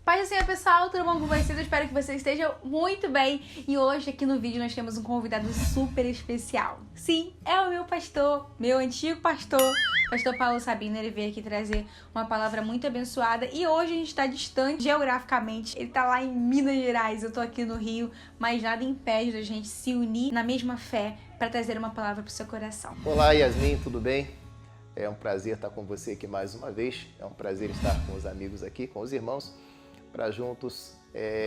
Paz do Senhor, pessoal, tudo bom com vocês? Eu espero que vocês estejam muito bem. E hoje aqui no vídeo nós temos um convidado super especial. Sim, é o meu pastor, meu antigo pastor Paulo Sabino. Ele veio aqui trazer uma palavra muito abençoada. E hoje a gente está distante geograficamente. Ele está lá em Minas Gerais, eu tô aqui no Rio. Mas nada impede da gente se unir na mesma fé para trazer uma palavra para o seu coração. Olá, Yasmin, tudo bem? É um prazer estar com você aqui mais uma vez. É um prazer estar com os amigos aqui, com os irmãos, para juntos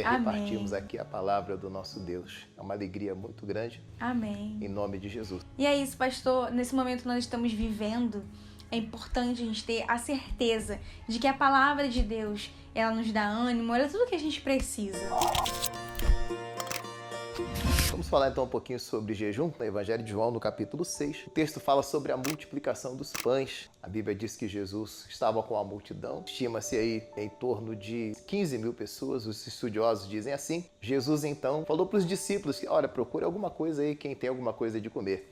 repartirmos aqui a palavra do nosso Deus. É uma alegria muito grande. Amém. Em nome de Jesus. E é isso, pastor. Nesse momento que nós estamos vivendo, é importante a gente ter a certeza de que a palavra de Deus, ela nos dá ânimo, ela é tudo que a gente precisa. Vamos falar então um pouquinho sobre jejum, no Evangelho de João, no capítulo 6. O texto fala sobre a multiplicação dos pães. A Bíblia diz que Jesus estava com a multidão, estima-se aí em torno de 15 mil pessoas, os estudiosos dizem assim. Jesus então falou para os discípulos que, olha, procure alguma coisa aí, quem tem alguma coisa de comer.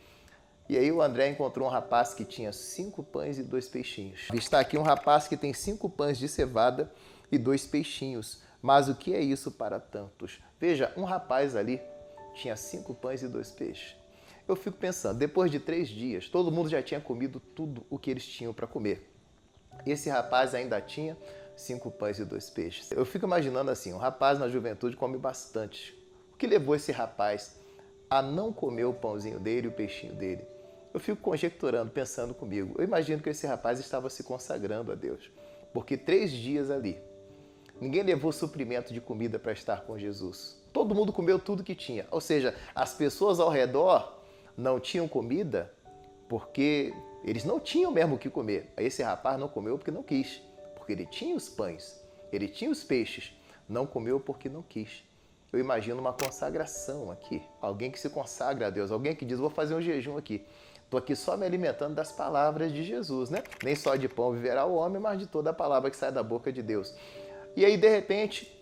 E aí o André encontrou um rapaz que tinha 5 pães e 2 peixinhos. Está aqui um rapaz que tem 5 pães de cevada e 2 peixinhos. Mas o que é isso para tantos? Veja, um rapaz ali tinha 5 pães e 2 peixes. Eu fico pensando, depois de 3 dias, todo mundo já tinha comido tudo o que eles tinham para comer. Esse rapaz ainda tinha 5 pães e 2 peixes. Eu fico imaginando assim, um rapaz na juventude come bastante. O que levou esse rapaz a não comer o pãozinho dele e o peixinho dele? Eu fico conjecturando, pensando comigo. Eu imagino que esse rapaz estava se consagrando a Deus. Porque 3 dias ali, ninguém levou suprimento de comida para estar com Jesus. Todo mundo comeu tudo que tinha. Ou seja, as pessoas ao redor não tinham comida porque eles não tinham mesmo o que comer. Esse rapaz não comeu porque não quis. Porque ele tinha os pães, ele tinha os peixes. Não comeu porque não quis. Eu imagino uma consagração aqui. Alguém que se consagra a Deus. Alguém que diz, vou fazer um jejum aqui. Estou aqui só me alimentando das palavras de Jesus, né? Nem só de pão viverá o homem, mas de toda a palavra que sai da boca de Deus. E aí, de repente,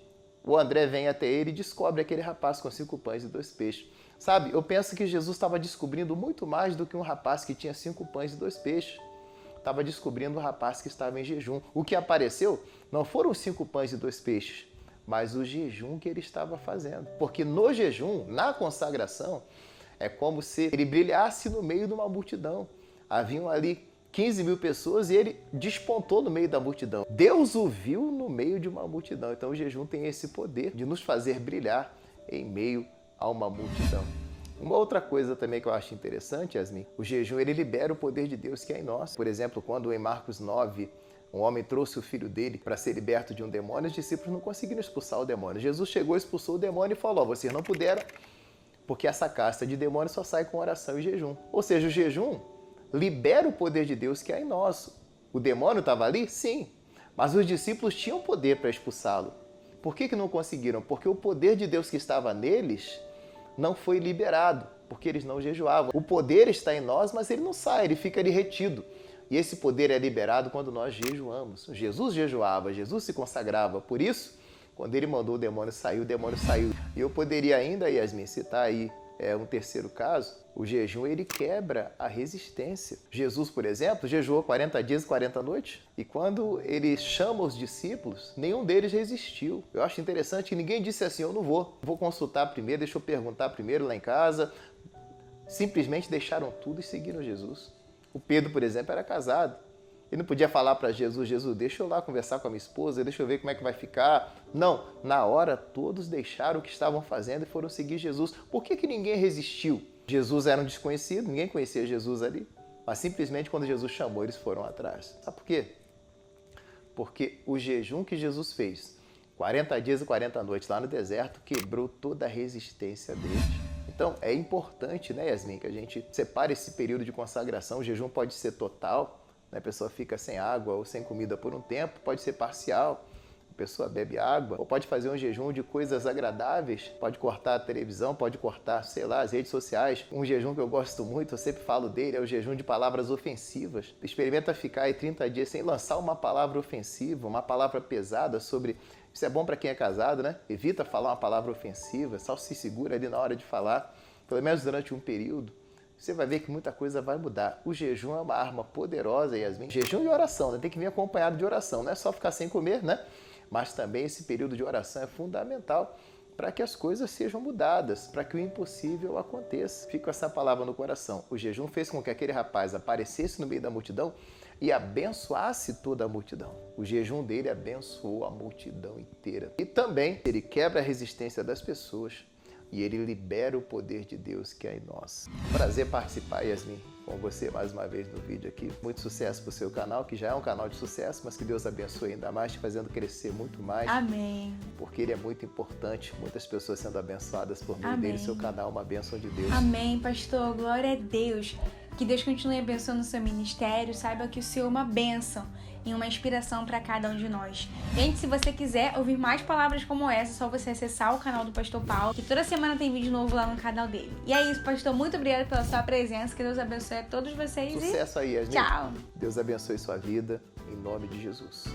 o André vem até ele e descobre aquele rapaz com 5 pães e 2 peixes. Sabe, eu penso que Jesus estava descobrindo muito mais do que um rapaz que tinha 5 pães e 2 peixes. Estava descobrindo um rapaz que estava em jejum. O que apareceu não foram os 5 pães e 2 peixes, mas o jejum que ele estava fazendo. Porque no jejum, na consagração, é como se ele brilhasse no meio de uma multidão. Haviam ali 15 mil pessoas e ele despontou no meio da multidão. Deus o viu no meio de uma multidão. Então o jejum tem esse poder de nos fazer brilhar em meio a uma multidão. Uma outra coisa também que eu acho interessante, Yasmin, o jejum ele libera o poder de Deus que é em nós. Por exemplo, quando em Marcos 9, um homem trouxe o filho dele para ser liberto de um demônio, os discípulos não conseguiram expulsar o demônio. Jesus chegou, expulsou o demônio e falou, vocês não puderam, porque essa casta de demônio só sai com oração e jejum. Ou seja, o jejum libera o poder de Deus que é em nós. O demônio estava ali? Sim. Mas os discípulos tinham poder para expulsá-lo. Por que não conseguiram? Porque o poder de Deus que estava neles não foi liberado, porque eles não jejuavam. O poder está em nós, mas ele não sai, ele fica ali retido. E esse poder é liberado quando nós jejuamos. Jesus jejuava, Jesus se consagrava. Por isso, quando ele mandou o demônio sair, o demônio saiu. E eu poderia ainda, Yasmin, citar aí um terceiro caso. O jejum, ele quebra a resistência. Jesus, por exemplo, jejuou 40 dias e 40 noites. E quando ele chama os discípulos, nenhum deles resistiu. Eu acho interessante que ninguém disse assim, eu não vou consultar primeiro, deixa eu perguntar primeiro lá em casa. Simplesmente deixaram tudo e seguiram Jesus. O Pedro, por exemplo, era casado. Ele não podia falar para Jesus, deixa eu lá conversar com a minha esposa, deixa eu ver como é que vai ficar. Não, na hora todos deixaram o que estavam fazendo e foram seguir Jesus. Por que ninguém resistiu? Jesus era um desconhecido, ninguém conhecia Jesus ali. Mas simplesmente quando Jesus chamou, eles foram atrás. Sabe por quê? Porque o jejum que Jesus fez, 40 dias e 40 noites lá no deserto, quebrou toda a resistência deles. Então é importante, né, Yasmin, que a gente separe esse período de consagração. O jejum pode ser total, a pessoa fica sem água ou sem comida por um tempo, pode ser parcial, a pessoa bebe água, ou pode fazer um jejum de coisas agradáveis, pode cortar a televisão, pode cortar, sei lá, as redes sociais. Um jejum que eu gosto muito, eu sempre falo dele, é o jejum de palavras ofensivas. Experimenta ficar aí 30 dias sem lançar uma palavra ofensiva, uma palavra pesada sobre... Isso é bom para quem é casado, né? Evita falar uma palavra ofensiva, só se segura ali na hora de falar, pelo menos durante um período. Você vai ver que muita coisa vai mudar. O jejum é uma arma poderosa, Yasmin. Jejum e oração, né? Tem que vir acompanhado de oração, não é só ficar sem comer, né? Mas também esse período de oração é fundamental para que as coisas sejam mudadas, para que o impossível aconteça. Fica essa palavra no coração. O jejum fez com que aquele rapaz aparecesse no meio da multidão e abençoasse toda a multidão. O jejum dele abençoou a multidão inteira. E também ele quebra a resistência das pessoas e ele libera o poder de Deus que é em nós. Prazer participar, Yasmin, com você mais uma vez no vídeo aqui. Muito sucesso para o seu canal, que já é um canal de sucesso, mas que Deus abençoe ainda mais, te fazendo crescer muito mais. Amém. Porque ele é muito importante, muitas pessoas sendo abençoadas por meio dele. Seu canal é uma bênção de Deus. Amém, pastor. Glória a Deus. Que Deus continue abençoando o seu ministério. Saiba que o Senhor é uma bênção e uma inspiração para cada um de nós. Gente, se você quiser ouvir mais palavras como essa, é só você acessar o canal do Pastor Paulo, que toda semana tem vídeo novo lá no canal dele. E é isso, pastor. Muito obrigada pela sua presença. Que Deus abençoe a todos vocês. Sucesso aí, Yasmin. Tchau. Deus abençoe sua vida, em nome de Jesus.